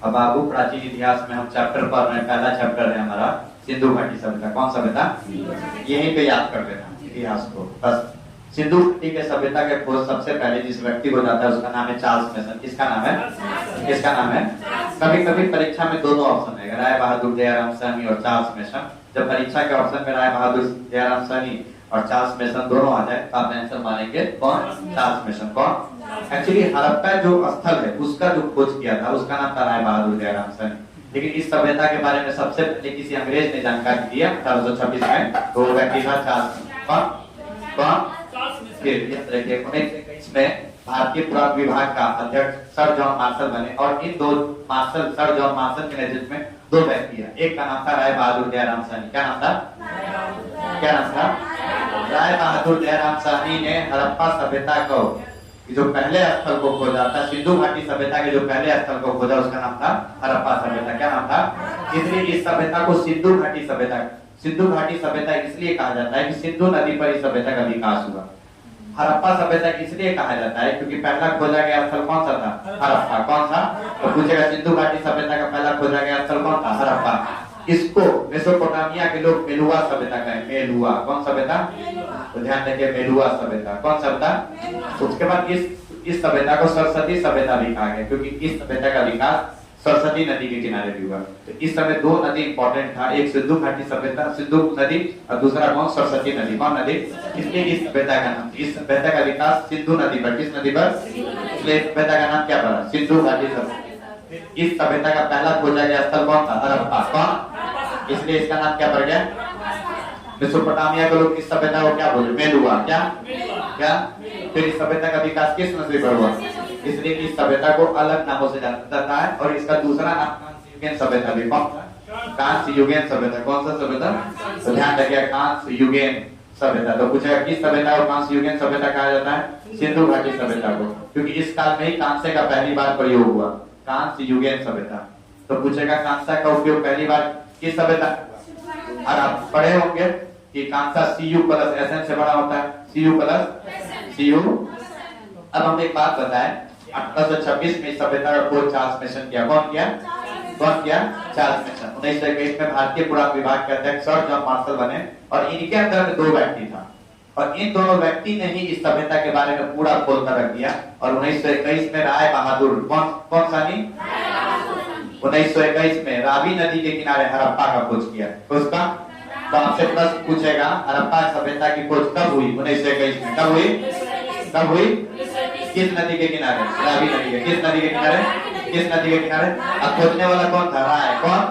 अब बाबू प्राचीन इतिहास में हम चैप्टर पढ़ रहे हैं, पहला चैप्टर है हमारा सिंधु घाटी सभ्यता। कौन सभ्यता? यहीं पे याद कर लेना इतिहास को बस। सिंधु घाटी के सभ्यता के खोज सबसे पहले जिस व्यक्ति को जाता है उसका नाम है चार्ल्स मेसन। किसका नाम है? किसका नाम है? कभी कभी परीक्षा में दोनों ऑप्शन है, राय बहादुर दयाराम साहनी और चार्ल्स मेसन। जब परीक्षा के ऑप्शन में राय बहादुर दयाराम साहनी और चार्ल्स मेसन दोनों आ जाए तो आप आंसर मानेंगे कौन? Charles mason. कौन? एक्चुअली हड़प्पा जो स्थल है उसका जो खोज किया था उसका नाम था राय बहादुर दयाराम साहनी। लेकिन इस सभ्यता के बारे में सबसे पहले किसी अंग्रेज ने जानकारी दी 1826 में, तो वो व्यक्ति था चार्ल्स। कौन? में भारतीय पुरातत्व विभाग का अध्यक्ष सर जॉन मार्शल बने और इन दो मार्शल सर जॉन मार्शल के नेतृत्व में दो व्यक्ति है। एक का नाम था राय बहादुर दयाराम साहनी। क्या नाम था? क्या नाम था? राय बहादुर दयाराम साहनी ने हड़प्पा सभ्यता को जो पहले स्थल को खोजा था, सिंधु घाटी सभ्यता के जो पहले स्थल को खोजा उसका नाम था हड़प्पा सभ्यता। क्या नाम था? इसलिए इस सभ्यता को सिंधु घाटी सभ्यता, सिंधु घाटी सभ्यता इसलिए कहा जाता है कि सिंधु नदी पर इस सभ्यता का विकास हुआ। हड़प्पा सभ्यता इसलिए कहा जाता है क्योंकि पहला खोजा गया स्थल कौन सा था? हड़प्पा। कौन सा? तो पूछेगा सिंधु घाटी सभ्यता का पहला खोजा गया स्थल कौन था? हड़प्पा। इसको मेसोपोटामिया के लोग मेलुआ सभ्यता कहें। मेलुआ। कौन सभ्यता? तो ध्यान रखिए, मेलुआ सभ्यता। कौन सभ्यता? उसके बाद इस सभ्यता को सरस्वती सभ्यता भी कहा गया क्योंकि इस सभ्यता का विकास सरस्वती नदी के किनारे भी हुआ। तो इस समय दो नदी इंपॉर्टेंट था, एक सिंधु घाटी सभ्यता सिंधु नदी और दूसरा कौन? सरस्वती नदी। कौन नदी? इसलिए इस सभ्यता का नाम, इस सभ्यता का विकास सिंधु नदी पर। किस नदी पर? इसलिए सभ्यता का नाम क्या पड़ा? सिंधु घाटी सभ्यता। इस सभ्यता का पहला खोजा गया स्थल कौन था? हड़प्पा। कौन? इसलिए इसका नाम क्या पड़ गया? मेसोपोटामिया के लोग इस सभ्यता को क्या बोले? मेलुआ। क्या? क्या? फिर इस सभ्यता का विकास किस नदी पर हुआ? इसलिए इस सभ्यता को अलग नामों से जाना जाता है और इसका दूसरा नाम कांस्य सभ्यता भी। कौन? कांस्य युगीन सभ्यता। कौन सा सभ्यता? तो ध्यान रखिए, कांस्य युगीन सभ्यता। तो पूछेगा किस सभ्यता को कांस्य युगीन सभ्यता कहा जाता है? सिंधु घाटी सभ्यता को, क्योंकि इस काल में ही कांस्य का पहली बार प्रयोग हुआ। कांस्य युगीन सभ्यता। तो पूछेगा कांस्य का उपयोग पहली बार किस सभ्यता? और आप पढ़े होंगे कि कांसा Cu प्लस Sn से बड़ा होता है। Cu plus Cu। अब हम एक बात बताएं, 1826 में सभ्यता का खोज चार्ल्स मेसन किया। कौन किया? कौन किया? Charles mason. 1921 में भारतीय पुरातत्व विभाग के अध्यक्ष सर जॉन मार्शल बने और इनके अंदर में दो व्यक्ति था और इन दोनों व्यक्ति ने ही इस सभ्यता के बारे में पूरा खोल कर रख दिया। और 1921 में राय बहादुर कौन सानी? 1921 में रावी नदी के किनारे हड़प्पा का खोज किया। उसका तो आपसे प्रश्न पूछेगा हड़प्पा सभ्यता की खोज कब हुई? 1921 में। कब हुई? कब हुई? किस नदी के किनारे? रावी नदी के। किस नदी के किनारे? किस नदी के किनारे? अब खोजने वाला कौन था? राय। कौन?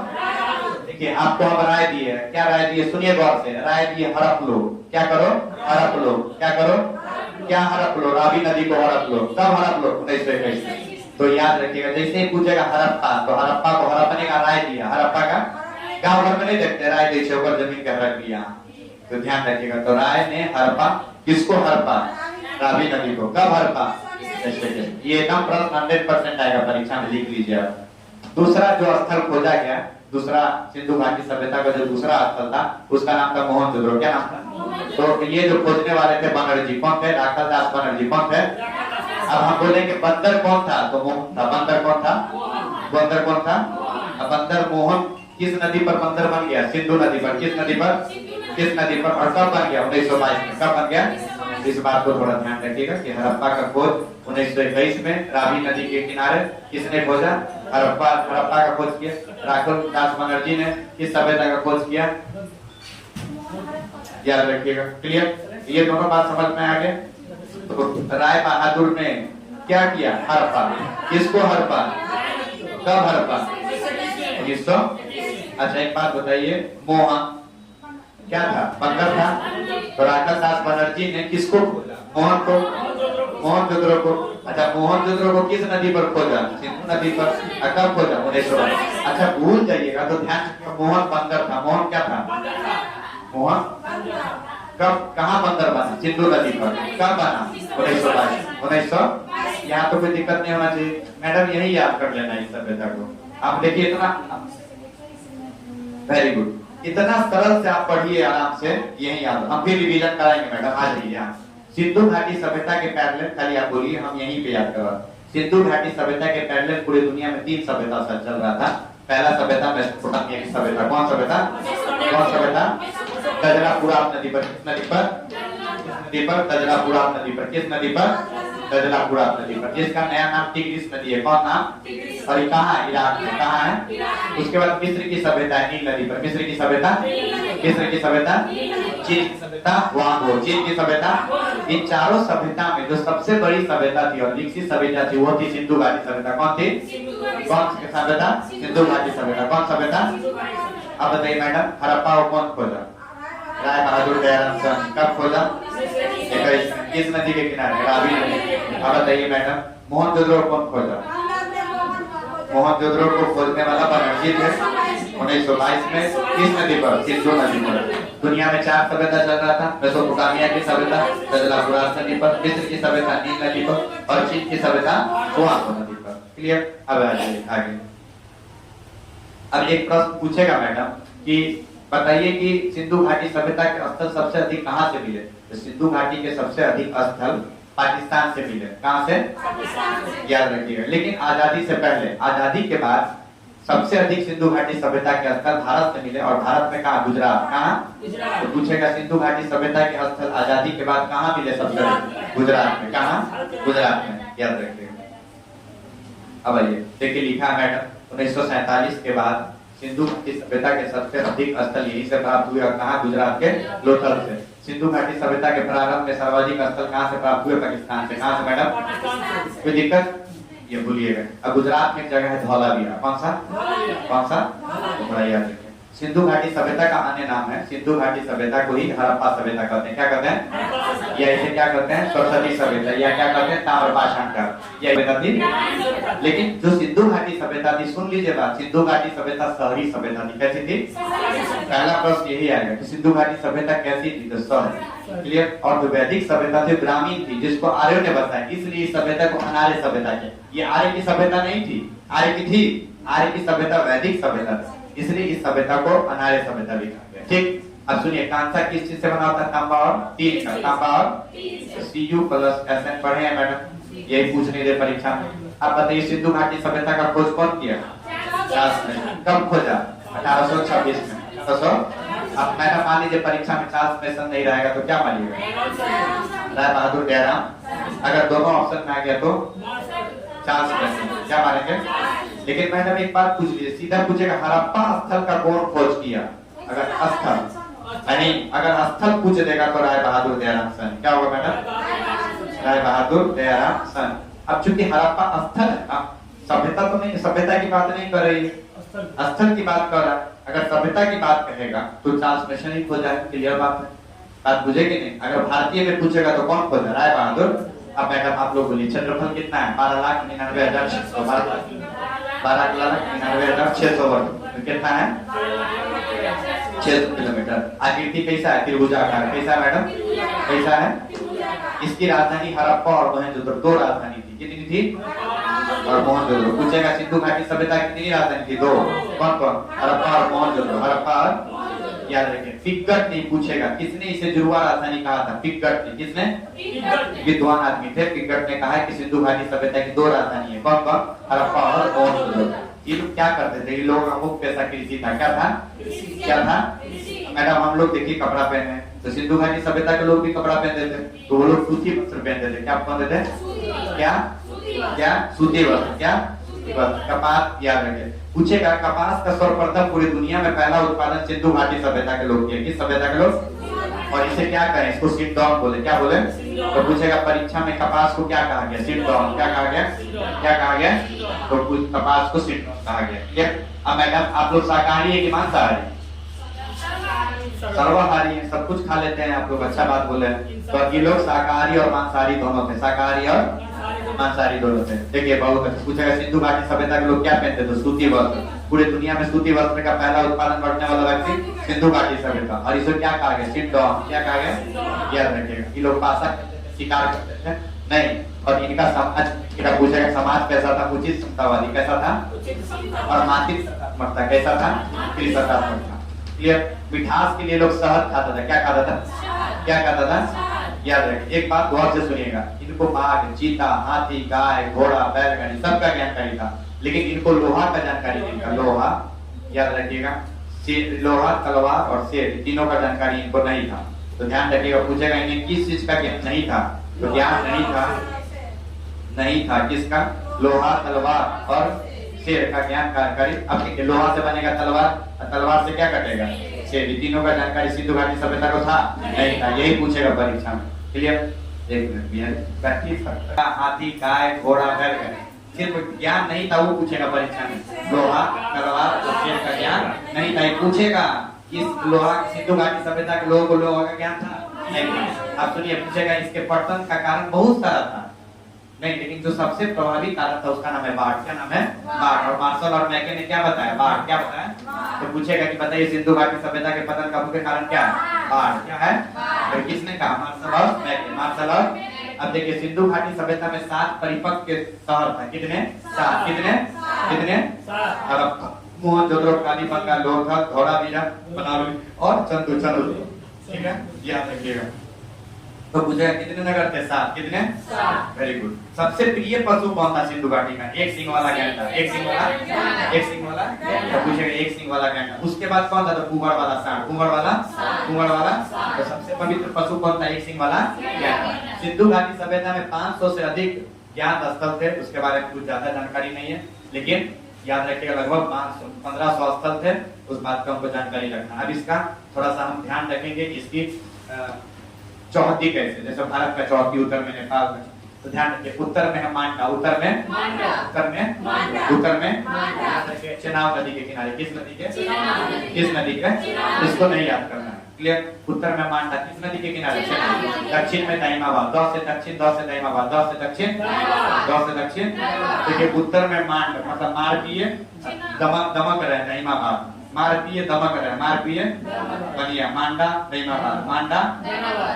देखिए आपको हम राय दी है। क्या राय दी है? सुनिए गौर से। राय दी है हड़प लो। क्या करो? हड़प लो। क्या करो? क्या हड़प लो? रावी नदी को हड़प लो। कब हड़प लो? 1921 में। तो याद रखिएगा, जैसे ही पूछेगा हड़प्पा तो हड़प्पा को हड़पने का राय दिया। हड़प्पा का गांव भर में नहीं देखते राय जैसे ऊपर जमीन के हड़प दिया। तो ध्यान रखिएगा, तो राय ने हड़प्पा किसको हड़प्पा? रावी नदी को। कब हड़प्पा? ये एकदम प्रश्न 100% आएगा परीक्षा में, लिख लीजिए आप। दूसरा जो स्थल खोजा गया, दूसरा सिंधु घाटी सभ्यता का जो दूसरा स्थल था उसका नाम था मोहनजोदड़ो। क्या नाम था? तो ये जो खोजने वाले थे बनर्जी। कौन थे? राखाल दास बनर्जी। कौन थे? अब हम बोलेंगे बंदर कौन था? तो मोहन था। बंदर कौन था? बंदर कौन था? अब बंदर मोहन किस नदी पर बंदर बन गया? सिंधु नदी पर। किस नदी पर? किस नदी पर? और कब बन गया? 1922 में। कब बन गया? इस बात को थोड़ा ध्यान रखिएगा कि हड़प्पा का खोज 1921 में रावी नदी के किनारे किसने खोजा? हड़प्पा का खोज किया राखाल दास बनर्जी ने। किस सभ्यता का खोज किया? याद रखिएगा। क्लियर? ये दोनों बात समझ में आ गए। तो राय बहादुर ने क्या किया? हड़प्पा। किसको हड़प्पा? कब हड़प्पा? 1900। अच्छा एक बात बताइए, मोहन क्या था? बंदर था। तो राखाल दास बनर्जी ने किसको खोजा? मोहन को। मोहनजोदड़ो को। अच्छा मोहनजोदड़ो को किस नदी पर खोजा? सिंधु नदी पर। कब खोजा? 1922। अच्छा भूल जाइएगा तो ध्यान, मोहन बंदर था। मोहन क्या था? मोहन कब कहाँ बंदर बना? सिंधु नदी पर। कब बना? 1922। 1900। यहाँ तो कोई दिक्कत नहीं होना चाहिए मैडम, यही याद कर लेना इस सभ्यता को। आप देखिए इतना वेरी गुड, इतना सरल से आप पढ़िए आराम से, यही याद। हम फिर रिवीजन कराएंगे मैडम, आ जाइए यहाँ। सिंधु घाटी सभ्यता के पैरेलल खाली आप बोलिए, हम यहीं पे याद करवा। सिंधु घाटी सभ्यता के पैरेलल पूरी दुनिया में 3 सभ्यता चल रहा था। पहला सभ्यता मेसोपोटामिया की सभ्यता। कौन सभ्यता? कौन सभ्यता? तजला-पुरात नदी पर। किस नदी पर? नदी पर तजला-पुरात नदी पर। किस नदी पर? तजला-पुरात नदी पर, जिसका नया नाम टिग्रिस नदी है। कौन नाम? और ये कहाँ है? इराक में। कहाँ है? उसके बाद मिस्र की सभ्यता है नील नदी पर। मिस्र की सभ्यता? मिस्र की सभ्यता? चीन की सभ्यता? वांगो। चीन की सभ्यता? इन चारों सभ्यता में जो सबसे बड़ी सभ्यता थी और विकसित सभ्यता थी वो थी सिंधु घाटी सभ्यता। कौन थी? कौन सी सभ्यता? सिंधु घाटी सभ्यता। कौन सभ्यता? अब बताइए मैडम, हड़प्पा को कौन खोजा? राय बहादुर दयाराम सन। कब खोजा? किस नदी के किनारे? रावी नदी। अब बताइए मैडम, मोहनजोदड़ो कौन खोजा? मोहनजोदड़ो को खोजने वाला बनर्जी थे 1922 में। किस नदी पर? सिंधु नदी पर। दुनिया में 4 सभ्यता चल रहा था। मेसोपोटामिया की सभ्यता तजला-पुरात नदी पर, मिस्र की सभ्यता नील नदी पर और चीन की सभ्यता वांगो नदी पर। क्लियर? अब आगे अब एक प्रश्न पूछेगा मैडम कि बताइए कि सिंधु घाटी सभ्यता के स्थल सबसे अधिक कहां से मिले? तो सिंधु घाटी के सबसे अधिक स्थल पाकिस्तान से मिले। कहां से? याद रखिएगा। लेकिन आजादी से पहले, आजादी के बाद सबसे अधिक सिंधु घाटी सभ्यता के स्थल भारत से मिले। और भारत में कहां? गुजरात। कहां? तो पूछेगा सिंधु घाटी सभ्यता के स्थल आजादी के बाद कहां मिले सबसे अधिक? गुजरात में। कहां? गुजरात में। याद रखिएगा। अब आइए देखिए, लिखा है मैडम 1947 के बाद सिंधु घाटी सभ्यता के सबसे अधिक स्थल यहीं से प्राप्त हुए। और कहां? गुजरात के लोथल से। सिंधु घाटी सभ्यता के प्रारंभ में सर्वाधिक स्थल कहां से प्राप्त हुए? पाकिस्तान से। कहां से मैडम? कोई दिक्कत? ये भूलिएगा। अब गुजरात में एक जगह है धौलावीरा। कौन सा? कौन सा? बड़ा याद रखिए। सिंधु घाटी सभ्यता का अन्य नाम है, सिंधु घाटी सभ्यता को ही हड़प्पा सभ्यता कहते हैं। क्या कहते हैं? या इसे क्या कहते हैं? सरस्वती सभ्यता। या क्या कहते हैं? ताम्रपाषाण का। लेकिन जो सिंधु घाटी सभ्यता थी, सुन लीजिए बात, सिंधु घाटी सभ्यता शहरी सभ्यता थी। कैसी थी? पहला प्रश्न यही आएगा कि सिंधु घाटी सभ्यता कैसी थी? तो शहरी। क्लियर? और जो वैदिक सभ्यता थी ग्रामीण थी, जिसको आर्यों ने बताया, इसलिए इस सभ्यता को अनार्य सभ्यता के। ये आर्य की सभ्यता नहीं थी। आर्य की थी? आर्य की सभ्यता वैदिक सभ्यता थी, इसलिए इस सभ्यता को अनार्य सभ्यता भी कहा गया। ठीक? अब सुनिए, कांसा किस चीज से बना होता है? तांबा और स्टील का। तांबा और Cu+Sn पढ़े हैं मैडम? यही पूछ नहीं रहे परीक्षा में। अब बताइए सिंधु घाटी सभ्यता का खोज कौन किया? चार्ल्स मैसन। कब खोजा? 1826 में। अब मैडम मान लीजिए परीक्षा में चार्ल्स मैसन नहीं रहेगा तो क्या मानिएगा? राय बहादुर दयाराम। अगर दोनों ऑप्शन में आ गया तो चार्ल्स मैसन। क्या मानेंगे? लेकिन मैडम एक बात पूछ लीजिए, सीधा पूछेगा हड़प्पा स्थल का कौन खोज किया? अगर स्थल नहीं, अगर स्थल पूछ देगा तो राय बहादुर दयाराम सन। क्या होगा मैडम? राय बहादुर दयाराम सन। अब चूंकि हड़प्पा स्थल है, सभ्यता तो नहीं, सभ्यता की बात नहीं कर रही है, स्थल की बात कर रहा है। अगर सभ्यता की बात कहेगा तो चार्ल्स मैसन ही खोजा है। क्लियर बात है? बात बुझेगी नहीं? अगर भारतीय में पूछेगा तो कौन खोजा? राय बहादुर। अब मैडम आप लोग बोलिए क्षेत्रफल कितना है? 12,99,600। 12,99,600 वर्ग। कितना है? 600 किलोमीटर। आकृति कैसा है? त्रिभुजाकार। कैसा है मैडम? कैसा है? इसकी राजधानी हड़प्पा और मोहनजोदड़ो, 2 राजधानी थी। कितनी थी? और मोहनजोदड़ो। पूछेगा सिंधु घाटी सभ्यता कितनी राजधानी थी? 2। कौन कौन? हड़प्पा और मोहनजोदड़ो। हड़प्पा और, याद रखें, पिक्गट नहीं पूछेगा किसने इसे जुड़वा राजधानी कहा था? पिक्गट ने। किसने? विद्वान आदमी थे। पिक्गट ने कहा कि सिंधु घाटी सभ्यता की 2 राजधानी है। कौन कौन? हड़प्पा और मोहनजोदड़ो। ये लोग क्या करते थे? ये लोग अमुक पैसा कृषि था। क्या था? क्या था मैडम? हम लोग देखिए कपड़ा पहने, तो सिंधु घाटी सभ्यता के लोग भी कपड़ा पहनते थे, तो वो लोग सूती वस्त्र पहनते थे। क्या पहनते थे? क्या? क्या? सूती वस्त्र। क्या? कपास। याद रखें, पूछेगा कपास का सर्वप्रथम पूरी दुनिया में पहला उत्पादन सिंधु घाटी सभ्यता के लोग किए। किस सभ्यता के लोग? और इसे क्या कहें? इसको सिंडॉन बोले। क्या बोले? तो पूछेगा परीक्षा में कपास को क्या कहा गया? सिंडॉन। क्या कहा गया? क्या कहा गया? तो कपास को सिंडॉन कहा गया। अब मैडम आप लोग शाकाहारी है कि मांसाहारी? सर्वाहारी है, सब कुछ खा लेते हैं आप लोग। अच्छा बात बोले। तो ये लोग शाकाहारी और मांसाहारी दोनों थे। शाकाहारी और मांसाहारी दोनों थे। देखिए बहुत अच्छा पूछेगा सिंधु घाटी सभ्यता के लोग क्या पहनते थे? सूती वस्त्र। पूरी दुनिया में सूती वस्त्र का पहला उत्पादन करने वाला व्यक्ति सिंधु घाटी सभ्यता। और इसे क्या कहा गया? सिंडॉन। क्या कहा गया? याद रखिएगा। ये लोग पासा शिकार करते थे नहीं, और इनका समाज पूछेगा समाज कैसा था? उचित समतावादी। कैसा था? और मानसिक सकारात्मकता कैसा था? सकारात्मक था। क्लियर? मिठास के लिए लोग शहद खाता था। क्या खाता था? क्या खाता था? याद रखिए, एक बात गौर से सुनिएगा, इनको बाघ, चीता, हाथी, गाय, घोड़ा, बैलगाड़ी सबका जानकारी था, लेकिन इनको लोहा का जानकारी नहीं था। लोहा, याद रखिएगा, लोहा, तलवार और शेर, तीनों का जानकारी इनको नहीं था। तो ध्यान रखिएगा, पूछेगा इन्हें किस चीज का ज्ञान नहीं था, तो ज्ञान नहीं था किसका, लोहा, तलवार और शेर का ज्ञान जानकारी। अब देखिए, लोहा से बनेगा तलवार, तलवार से क्या कटेगा, शेर, तीनों का जानकारी सिंधु घाटी सभ्यता को था नहीं था, यही पूछेगा परीक्षा में। क्लियर? एक मिनट, हाथी, गाय, घोड़ा, बैलगाड़ी, सिर्फ ज्ञान नहीं था वो पूछेगा परीक्षा में। लोहा, तलवार और शेर का ज्ञान नहीं था, ये पूछेगा। इस लोहा, सिंधु घाटी सभ्यता के लोगों को लोहा का ज्ञान था नहीं था। आप सुनिए, पूछेगा इसके पतन का कारण बहुत सारा था नहीं, लेकिन जो सबसे प्रभावी कारण था उसका नाम है बाढ़। क्या नाम है? बाढ़। और मार्शल और मैके ने क्या बताया? बाढ़। क्या बताया? तो पूछेगा कि बताइए सिंधु घाटी सभ्यता के पतन का मुख्य कारण क्या है? बाढ़। क्या है? तो किसने कहा? मार्शल और मैके। मार्शल और, अब देखिए, सिंधु घाटी सभ्यता में 7 परिपक्व के शहर था। कितने? 7। कितने? हड़प्पा, मोहनजोदड़ो, कालीबंगा, लोथल, धौलावीरा, बनारस और चंदू। ठीक है, याद रखिएगा। तो पूछेगा कितने नगर थे? 7। कितने? 7। Very good. सबसे प्रिय पशु कौन था सिंधु घाटी में? एक सिंह वाला गैंडा। एक सिंह वाला? तो पूछेगा एक सिंह वाला गैंडा। उसके बाद कौन था? तो कुंवर वाला सांड। कुंवर वाला। तो सबसे पवित्र पशु कौन था? एक सिंह वाला गैंडा। सिंधु घाटी सभ्यता में 500 से अधिक ज्ञात स्थल थे, उसके बारे में कुछ ज्यादा जानकारी नहीं है, लेकिन याद रखिएगा लगभग 1500 स्थल थे, उस बात का हमको जानकारी रखना। अब इसका थोड़ा सा हम ध्यान रखेंगे, इसकी चौहद्दी कैसे, जैसे भारत का चौहद्दी उत्तर में, नेपाल में, तो ध्यान रखिए, उत्तर में है मांडा, उत्तर में चेनाब नदी के किनारे। किस नदी के? इसको नहीं याद करना है। क्लियर? उत्तर में मांडा, किस नदी के किनारे? चेनाब। दक्षिण में दाइमाबाद, दौ से दक्षिण, देखिए, उत्तर में मांड मतलब मार पिए, दमक रहे दाइमाबाद, मार पिए दमक रहे, मार पिए बनिया, मांडा दाइमाबाद,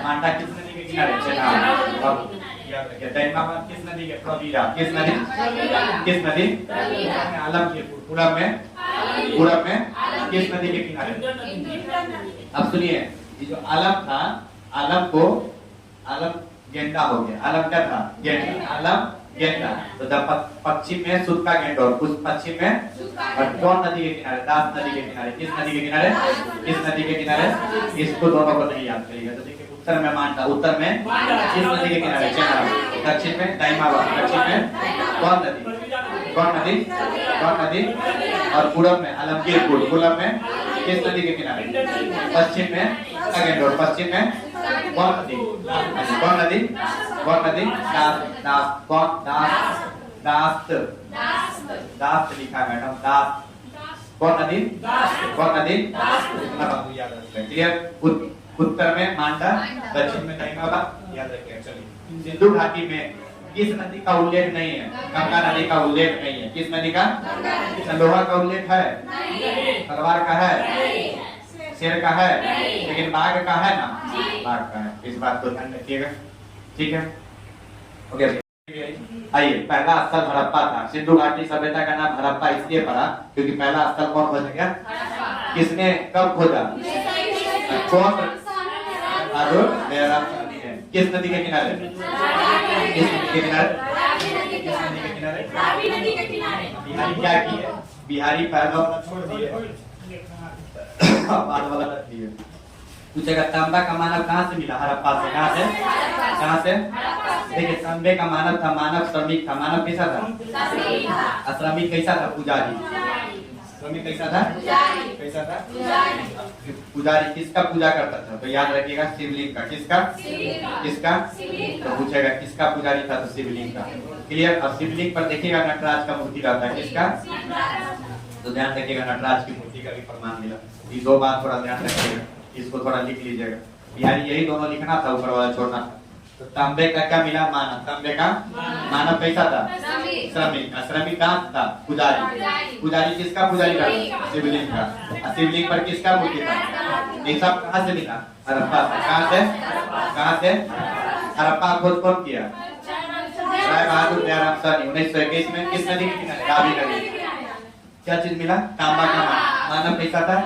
मांडा किस नदी के किनारे? चेनाब। अब याद रखिए, दाइमाबाद किस नदी के? प्रवीरा। किस नदी? आलमगीर। पूरब में किस नदी के किनारे? अब सुनिए, ये जो आलम था, आलम गेंडा हो गया। आलम क्या था? गेंडा। तो जब पश्चिम में सुत का गेंडा और कुछ पश्चिम में कौन नदी के किनारे? दास नदी के किनारे। किस नदी के किनारे? इसको दोनों को नहीं याद करिएगा। तो देखिए, उत्तर में मांडा, उत्तर में किस नदी के किनारे? चेनाब। दक्षिण में दाइमाबाद, दक्षिण में कौन नदी? और पूरब में आलमगीरपुर। पूरब में किस नदी के किनारे? पश्चिम में अगेंडोर। पश्चिम में कौन नदी? दास लिखा है मैडम, दास। कौन नदी? याद रखिए। क्लियर? उत्तर में मांडा, दक्षिण में दाइमाबाद, याद रखिए। चलिए, सिंधु घाटी में किस नदी का उल्लेख नहीं है? गंगा नदी का उल्लेख नहीं है। किस नदी का? लोहा का उल्लेख है? तलवार का है? शेर का है? लेकिन बाघ का है ना? बाघ का है। इस बात को ध्यान रखिएगा। ठीक है, ओके। आइए, पहला स्थल हड़प्पा था। सिंधु घाटी सभ्यता का नाम हड़प्पा इसलिए पड़ा क्योंकि पहला स्थल कौन खोजा? किसने कब खोजा? कौन? किस नदी के किनारे? बिहारी क्या किए? बिहारी पहला वाला छोड़ दिए, बाद वाला रख दिए। पूछेगा तांबा का मानव कहाँ से मिला? हड़प्पा से। कहाँ से? देखिए, तांबे का मानव था, मानव श्रमिक था। मानव कैसा था? श्रमिक कैसा था? पुजारी। श्रमिक कैसा था? पुजारी किसका पूजा करता था? तो याद रखिएगा, शिवलिंग का। किसका? तो पूछेगा किसका पुजारी था? तो शिवलिंग का। क्लियर? और शिवलिंग पर देखिएगा नटराज का मूर्ति रहता है। किसका? तो ध्यान रखिएगा, नटराज की मूर्ति का भी प्रमाण मिला। ये दो बात थोड़ा ध्यान रखिएगा, इसको थोड़ा लिख लीजिएगा। बिहारी यही दोनों लिखना था, ऊपर वाला छोड़ना था। तो तांबे का क्या मिला? मानव। तांबे का मानव कैसा था? श्रमिक। श्रमिक कहाँ था? पुजारी। पुजारी किसका पुजारी था? शिवलिंग का। शिवलिंग पर किसका मूर्ति था? ये सब कहाँ से मिला? हड़प्पा से। कहाँ से? हड़प्पा खोज कौन किया? राय बहादुर दयाराम सरनी। 1921 में किस नदी के किनारे? रावी नदी। क्या चीज मिला? तांबा का मानव कैसा था?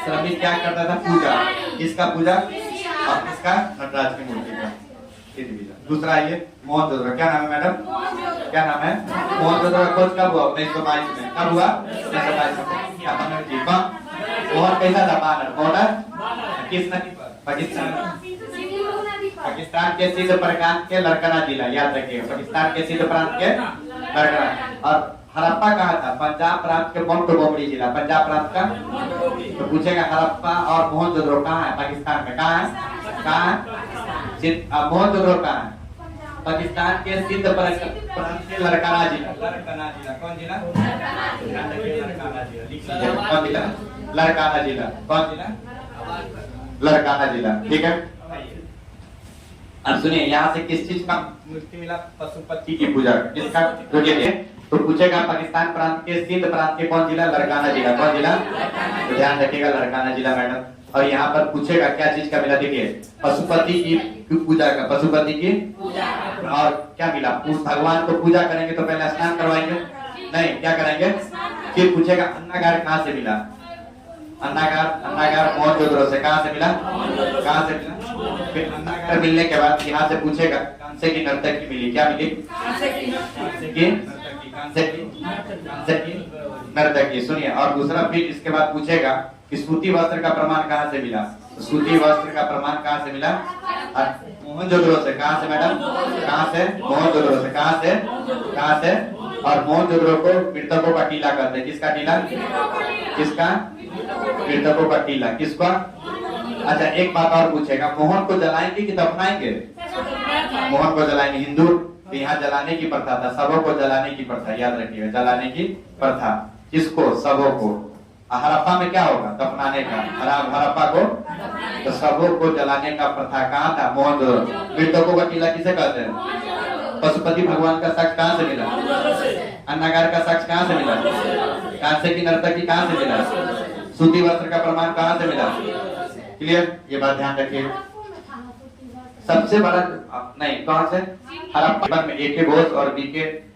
श्रमिक क्या करता था? पूजा। किसका पूजा? और किसका? नटराज की मूर्ति का। दूसरा ये मोहनजोदड़ो, क्या नाम है मैडम? क्या नाम है? मोहनजोदड़ो का खोज कब हुआ? 1922 में। कब हुआ? 1922 में। मोहन कैसा था? बानर। मोहन किस नदी पर? पाकिस्तान के सिंध प्रांत के लड़कना जिला, याद रखिएगा, पाकिस्तान के सिंध प्रांत के लड़कना। और हड़प्पा कहाँ था? पंजाब प्रांत के मोंटगोमरी जिला, पंजाब प्रांत का। तो पूछेगा हड़प्पा और मोहनजोदड़ो कहाँ है? पाकिस्तान में। कहाँ है? कहाँ है? मोहनजोदड़ो कहाँ है? पाकिस्तान के सिंध प्रांत के लड़कना जिला। लड़कना जिला कौन जिला? लड़काना जिला। कौन जिला? लड़काना जिला। कौन जिला? लड़काना जिला। ठीक है, अब सुनिए, यहाँ से किस चीज का मूर्ति मिला? पशुपति की पूजा। किसका? तो पूछेगा पाकिस्तान प्रांत के सिंध प्रांत के कौन जिला? लड़काना जिला। कौन जिला? तो ध्यान रखिएगा, लड़काना जिला मैडम। और यहाँ पर पूछेगा क्या चीज का मिला? देखिए, पशुपति की पूजा का, पशुपति की। और क्या मिला? उस भगवान को पूजा करेंगे तो पहले स्नान करवाएंगे? नहीं, क्या करेंगे? फिर पूछेगा अन्नागार कहाँ से मिला? अन्नागार मोहनजोदड़ो से। कहाँ से मिला? कहाँ से मिला? फिर अन्नागार मिलने के बाद यहाँ से पूछेगा कांसे की नर्तकी मिली। क्या मिली? नर्तकी। सुनिए, और दूसरा फिर इसके बाद पूछेगा कि सूती वस्त्र का प्रमाण कहाँ से मिला? सूती वस्त्र का प्रमाण कहाँ से मिला? मोहनजोदड़ो से। कहाँ से मैडम? कहाँ से? मोहनजोदड़ो से। कहाँ से? कहाँ से? और मोहनजोदड़ो को मृतकों का टीला कहते हैं। किसका टीला? किसका? मृतकों का टीला। किसका? अच्छा, एक बात और पूछेगा, मोहन को जलाएंगे कि दफनाएंगे? मोहन को जलाएंगे। हिंदू यहाँ जलाने की प्रथा था, सबों को जलाने की प्रथा, याद रखिएगा, जलाने की प्रथा। किसको? सबों को। हड़प्पा में क्या होगा? दफनाने का। हड़प्पा को तो सबों को जलाने का प्रथा कहाँ था? मोहनजोदड़ो। मृतकों का टीला किसे कहते हैं? पशुपति भगवान का साक्ष्य कहाँ से मिला? अन्नागार का साक्ष्य कहाँ से मिला? कांसे की नर्तकी कहाँ से मिला? सूती वस्त्र का प्रमाण कहाँ से मिला? क्लियर? ये बात ध्यान रखिए। सबसे बड़ा नहीं, कहाँ से? हड़प्पा में एके घोष और बीके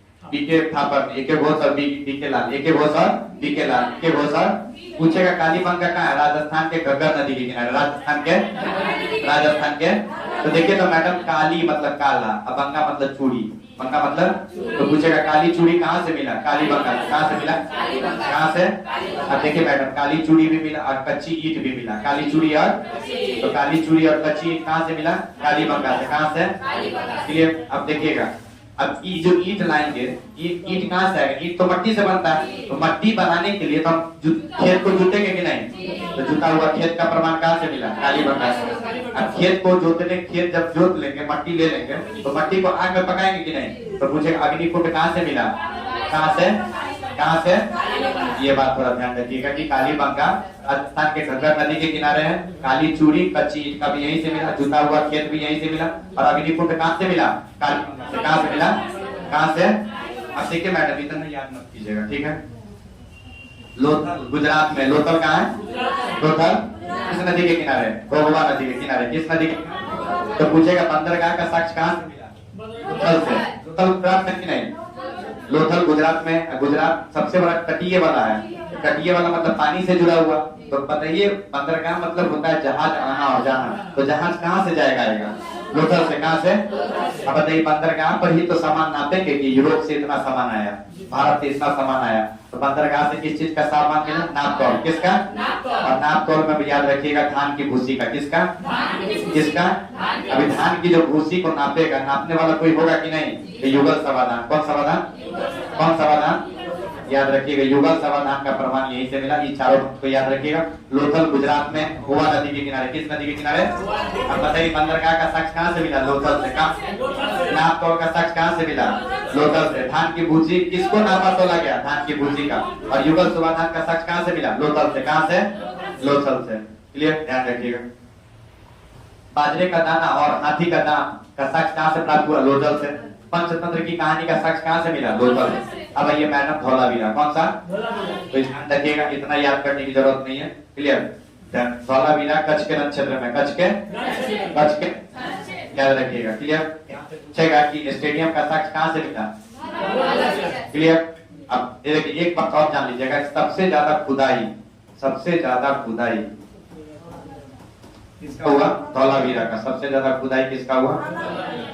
थापर, एके घोष और बीके लाल, एके घोष और बीके लाल, एके घोष और। पूछेगा कालीबंगा कहाँ है? राजस्थान के घग्गर नदी के किनारे। राजस्थान के। तो देखिए, तो मैडम, काली मतलब काला, अब बंगा मतलब चूड़ी, बंगा मतलब। तो पूछेगा काली चूड़ी कहाँ से मिला? कालीबंगा। कहाँ से मिला? कहाँ से? अब देखिए मैडम, काली चूड़ी भी मिला और कच्ची ईंट भी मिला। काली चूड़ी और तो काली चूड़ी और कच्ची ईंट कहाँ से मिला? कालीबंगा से। कहाँ से? क्लियर? अब देखिएगा, अब ये जो ईंट लाएंगे, ये ईंट कहाँ से आएगा? ईंट तो मट्टी से बनता है, तो मट्टी बनाने के लिए तो हम खेत को जोतेंगे कि नहीं? तो जुता हुआ खेत का प्रमाण कहाँ से मिला? कालीबंगा से। अब खेत को जोतने, खेत जब जोत लेंगे, मट्टी ले लेंगे, तो मट्टी को आग में पकाएंगे कि नहीं? तो पूछेगा अग्निकुंड कहाँ से मिला? कहाँ से? कहाँ से? ये बात थोड़ा ध्यान रखिएगा कि कालीबंगा राजस्थान के घग्गर नदी के किनारे है। काली चूड़ी कच्ची ईंट का भी यहीं से मिला, जुता हुआ खेत भी यहीं से मिला। और अग्निकुंड कहाँ से मिला? कालीबंगा से। कहाँ से मिला? कहाँ से? अब देखिए मैडम, इतना याद मत कीजिएगा, ठीक है? लोथल गुजरात में। लोथल कहाँ है? लोथल किस नदी के किनारे? घोघवा नदी के किनारे। किस नदी के किनारे? तो पूछेगा बंदरगाह का साक्ष्य कहाँ से मिला? लोथल से। लोथल गुजरात में कि नहीं? लोथल गुजरात में। गुजरात सबसे बड़ा तटीय वाला है। तटीय वाला मतलब पानी से जुड़ा हुआ। तो बताइए, बंदरगाह मतलब होता है जहाज आना और जाना। तो जहाज कहाँ से जाएगा? आएगा लोथल से। कहाँ से? अब बताइए, बंदरगाह पर ही तो सामान नापेंगे कि यूरोप से इतना सामान आया, भारत से इतना सामान आया। तो बंदरगाह से किस चीज का सामान मिला? नापतौल। किसका? और नापतौल में भी याद रखिएगा, धान की भूसी का। किसका? किसका? अभी धान की जो भूसी को नापेगा, नापने वाला कोई होगा कि नहीं? युगल समाधान। कौन समाधान? कौन समाधान? याद रखिएगा, युगल समाधान का प्रमाण यहीं से मिला। ये चारों को याद रखिएगा। लोथल गुजरात में, गोवा नदी के किनारे। किस नदी के किनारे? अब बताइए, बंदरगाह का साक्ष्य कहाँ से मिला? लोथल से। नापतौल का साक्ष्य कहाँ से मिला? लोथल से। धान की भूसी किसको नापा तोला गया? धान की भूसी का। और युगल समाधान का साक्ष्य कहाँ से मिला? लोथल से। कहाँ से? लोथल से। क्लियर? ध्यान रखिएगा। बाजरे का दाना और हाथी का दाम का साक्ष्य कहाँ से प्राप्त हुआ? लोथल से। पंचतंत्र की कहानी का साक्ष्य कहाँ से मिला? लोथल से। अब ये मैडम धौलावीरा। कौन सा? तो ध्यान रखिएगा, इतना याद करने की जरूरत नहीं है। क्लियर? धौलावीरा कच्छ के नक्षत्र में। कच्छ के याद रखिएगा। क्लियर? पूछेगा कि स्टेडियम का साक्ष्य कहाँ से मिला? क्लियर? अब देखिए, एक बात और जान लीजिएगा, सबसे ज्यादा खुदाई किसका हुआ? धौलावीरा का। सबसे ज्यादा खुदाई किसका हुआ?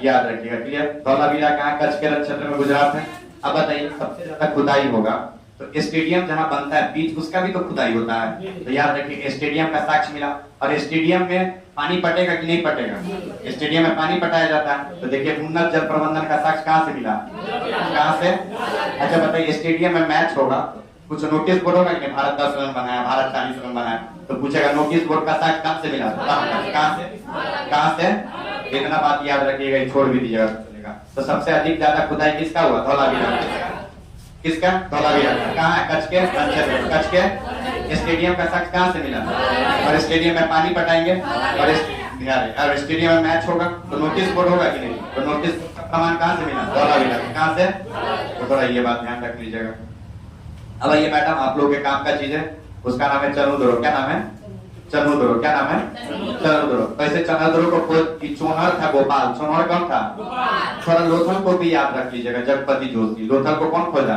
याद रखिएगा। क्लियर? धौलावीरा कहाँ? कच्छ के रण क्षेत्र में, गुजरात में। अब बताइए सबसे ज्यादा खुदाई होगा तो स्टेडियम जहां बनता है बीच, उसका भी तो खुदाई होता है। तो याद रखिए स्टेडियम का साक्ष्य मिला। और स्टेडियम में पानी पटेगा कि नहीं पटेगा? स्टेडियम में पानी पटाया जाता है। तो देखिए उन्नत जल प्रबंधन का साक्ष्य कहाँ से मिला? कहाँ से? अच्छा बताइए स्टेडियम में मैच होगा, कुछ नोटिस बोर्ड होगा कि भारत 10 रन बनाया, भारत 40 रन बनाया, तो पूछेगा नोटिस बोर्ड का साक्ष्य कहाँ से मिला? कहाँ से? कहाँ से? इतना बात याद रखिएगा, छोड़ भी दीजिएगा चलेगा। तो सबसे अधिक ज्यादा खुदाई किसका हुआ? धौलावीरा। किसका? धौलावीरा। कहाँ है? कच्छ के रण क्षेत्र। कच्छ के स्टेडियम का साक्ष्य कहाँ से मिला? और स्टेडियम में पानी पटाएंगे और स्टेडियम में मैच होगा तो नोटिस बोर्ड होगा कि नहीं? तो नोटिस का प्रमाण कहाँ से मिला? धौलावीरा। कहाँ से? तो थोड़ा ये बात ध्यान रख लीजिएगा। अब ये मैडम आप लोगों के काम का चीज है, उसका नाम है चनुद्रो। क्या नाम है? चनुद्रो। क्या नाम है? चनुद्रो। वैसे चनुद्रो को खोज चोनर था गोपाल। चोनर कौन था? थोड़ा लोथल को भी याद रख लीजिएगा, जगपति जोशी। लोथल को कौन खोजा?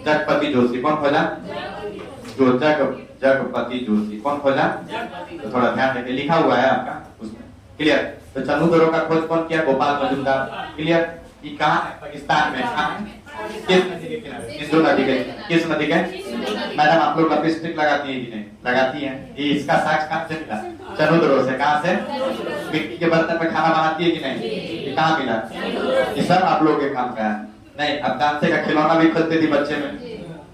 जगपति जोशी। कौन खोजा? जो जगपति जोशी। कौन खोजा? तो थोड़ा ध्यान रखिए, लिखा हुआ है आपका उसमें। क्लियर? तो चनुद्रो का खोज कौन किया? गोपाल मजूमदार। क्लियर? ये कहाँ है? पाकिस्तान में। किस नदी के किनारे? सिंधु नदी के। किस नदी के? मैडम आप लोग लिपस्टिक लगाती है कि नहीं? लगाती है। ये इसका साक्ष्य कहाँ से मिला? चनुद्रो से। कहाँ से? मिट्टी के बर्तन में खाना बनाती है कि नहीं? ये कहाँ मिला? ये सब आप लोग के काम का है। नहीं, अब कांसे का खिलौना भी खोजते थे बच्चे में।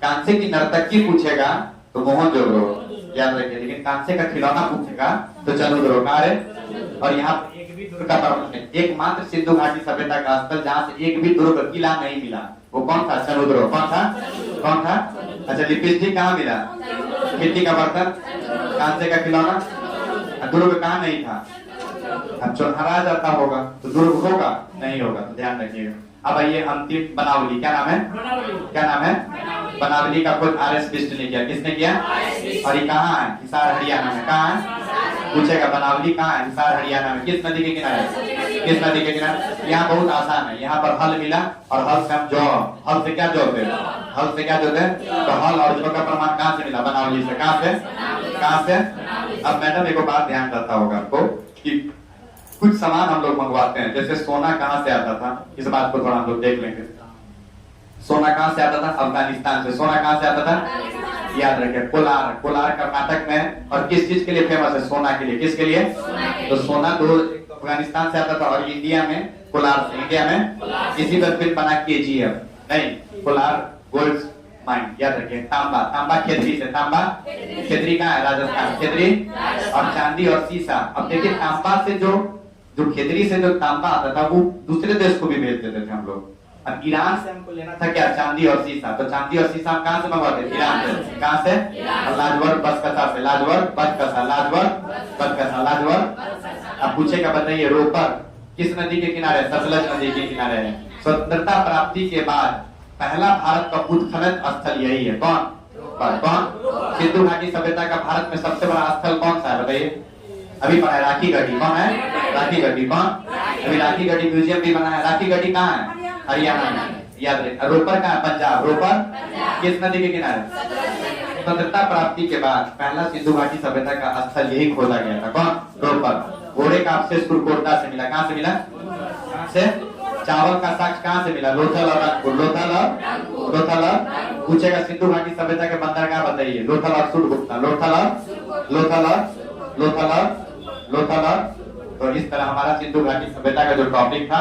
कांसे की नर्तकी पूछेगा तो मोहनजोदड़ो याद रखिए, लेकिन कांसे का खिलौना पूछेगा तो चनुद्रो। कहाँ है? और यहाँ एक भी दुर्ग का पर्वत नहीं, एकमात्र सिंधु घाटी सभ्यता का स्थल जहाँ से एक भी दुर्ग किला नहीं मिला, वो कौन था? चनुद्रो। कौन था? कौन था? अच्छा लिपस्टिक कहाँ मिला? मिट्टी का बर्तन, कांसे का खिलौना, दुर्ग कहाँ नहीं था? अब चौहरा जाता होगा तो दुर्ग होगा? नहीं होगा। तो ध्यान रखिएगा। अब आइए अंतिम बनावली। क्या नाम है? क्या नाम है? बनावली का खोज आर.एस. बिष्ट ने किया। किसने किया? और ये कहाँ है? हिसार हरियाणा में। कहाँ है? पूछेगा बनावली कहाँ है? हिसार हरियाणा में। किस नदी के किनारे? किस नदी के किनारे? यहाँ बहुत आसान है। यहाँ पर हल मिला और हल से हम जौ, हल से क्या जोड़ते हैं? हल से क्या जोड़ते हैं? तो हल और जौ का प्रमाण कहाँ से मिला? बनावली से। कहाँ से? कहाँ से? अब मैडम एक बात ध्यान रखता होगा आपको कि कुछ सामान हम लोग मंगवाते हैं, जैसे सोना कहाँ से आता था, इस बात को थोड़ा हम लोग देख लेंगे। सोना कहाँ से आता था? अफगानिस्तान से। सोना कहाँ से आता था? याद रखिए कोलार। कोलार कर्नाटक में। और किस चीज के लिए फेमस है? सोना के लिए। किसके लिए? तो सोना दो अफगानिस्तान से आता था और इंडिया में कोलार से। इंडिया में इसी पर फिर बना KGF नहीं, कोलार गोल्ड माइन। याद रखिए तांबा। तांबा खेतरी से। तांबा खेतरी कहाँ है? राजस्थान। खेतरी। और चांदी और सीसा। अब देखिए तांबा से जो खेतरी से जो तांबा आता था वो दूसरे देश को भी भेज देते थे हम लोग। अब ईरान से हमको लेना था क्या? चांदी और सीसा। तो चांदी और सीसा हम कहाँ से मंगवाते? ईरान से। कहाँ से? लाजवर बसकसा से। लाजवर बसकसा। लाजवर बसकसा। लाजवर। अब पूछेगा बताइए रोपर किस नदी के किनारे? सतलज नदी के किनारे है। स्वतंत्रता प्राप्ति के बाद पहला भारत का उत्खनन स्थल यही है। कौन? कौन? सिंधु घाटी सभ्यता का भारत में सबसे बड़ा स्थल कौन सा है बताइए? अभी पढ़ा है राखी गढ़ी। कौन है? राखी गढ़ी। कौन? अभी राखी गढ़ी म्यूजियम भी बना है। राखी गढ़ी कहाँ है? हरियाणा में। याद रखिए। रोपर कहाँ है? पंजाब। रोपर किस नदी के किनारे? स्वतंत्रता प्राप्ति के बाद पहला सिंधु घाटी सभ्यता का स्थल यही खोजा गया था। कौन? रोपर। घोड़े का अवशेष कुरकोटदा से मिला। कहाँ से मिला? कहाँ से? चावल का साक्ष्य कहाँ से मिला? लोथल और रंगपुर। लोथल और पूछेगा सिंधु घाटी सभ्यता के बंदरगाह बताइए? लोथल और सुरगुप्ता। लोथल और तो इस तरह हमारा सिंधु घाटी सभ्यता का जो टॉपिक था